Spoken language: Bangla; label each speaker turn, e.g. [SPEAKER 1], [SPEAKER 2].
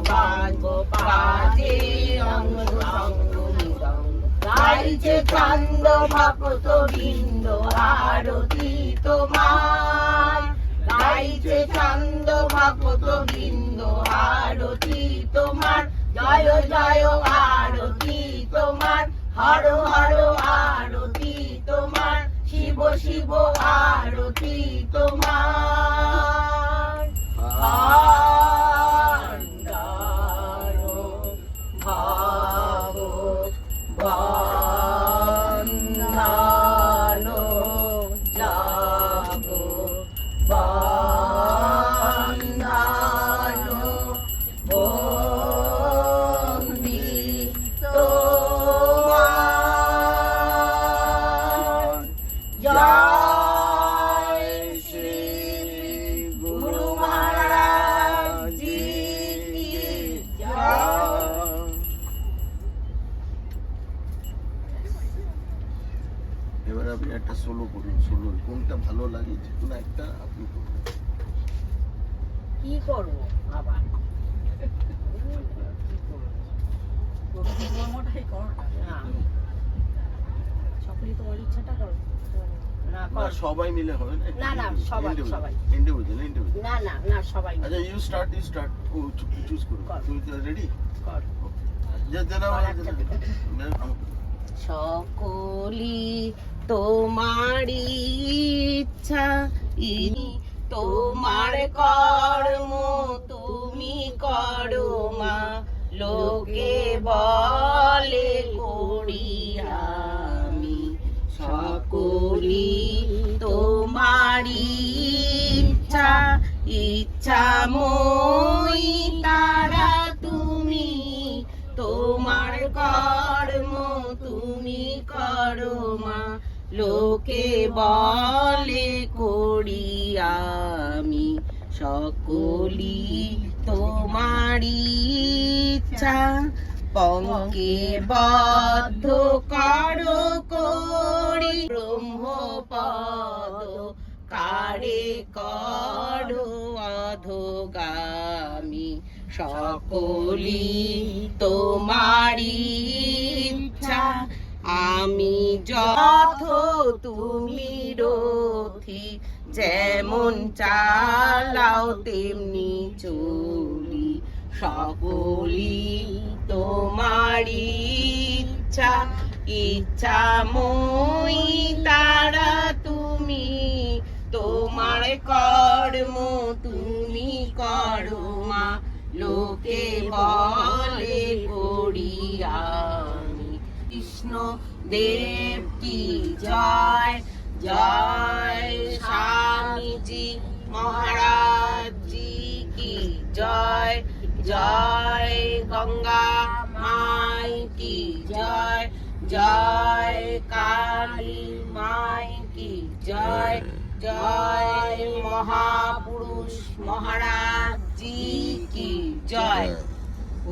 [SPEAKER 1] বাজবো বাজে অঙ্গ গাইছে ছন্দ ভক্ত বৃন্দ আরতি তোমার গাইছে ছন্দ ভক্ত বৃন্দ আরতি তোমার জয় জয় আরতি তোমার হর হর আরতি তোমার শিব শিব আরতি তোমার ভাব বন্ধানো যাব বন্ধানো বন্দি তোমার জয় শ্রী গুরু মহারাজ জি কি জয়।
[SPEAKER 2] এবার আপনি একটা সোলো করুন, সোলো কোনটা ভালো লাগে যে কোনো একটা আপনি করুন।
[SPEAKER 1] কি করবো আবার সকলে তোমার ইচ্ছাটা করো না
[SPEAKER 2] না সবাই মিলে হবে না,
[SPEAKER 1] না, না, সবাই, সবাই।
[SPEAKER 2] ইন্ডিভিজুয়াল
[SPEAKER 1] না না না সবাই মিলে।
[SPEAKER 2] আচ্ছা ইউ স্টার্ট ও চুজ করুন।
[SPEAKER 1] কর।
[SPEAKER 2] তুমি রেডি?
[SPEAKER 1] কর।
[SPEAKER 2] যারা
[SPEAKER 1] সকলি তোমারই ইচ্ছা তোমার কর্ম তুমি করো মা লোকে বলে করি আমি সকলি তোমারই ইচ্ছা ইচ্ছাময়ী তারা তুমি তোমার কর্ম তুমি করো মা লোকে বলে করি আমি সকলি তোমারই ইচ্ছা পঙ্কে বদ্ধ করো করি ব্রহ্মপদ কারে করো অধোগামী সকলি তোমারই ইচ্ছা আমি যথ তুমি রথি যেমন চালাও তেমনি চলি সকলি তোমারই ইচ্ছা ইচ্ছাময়ী তারা তুমি তোমার কর্ম তুমি করো মা লোকে বলে করি আমি কৃষ্ণ দেব কি জয় জয় স্বামীজি মহারাজ জি কি জয় জয় গঙ্গা মাই কি জয় জয় কালী মাই কি জয় জয় মহাপুরুষ মহারাজ জি কি জয়। ও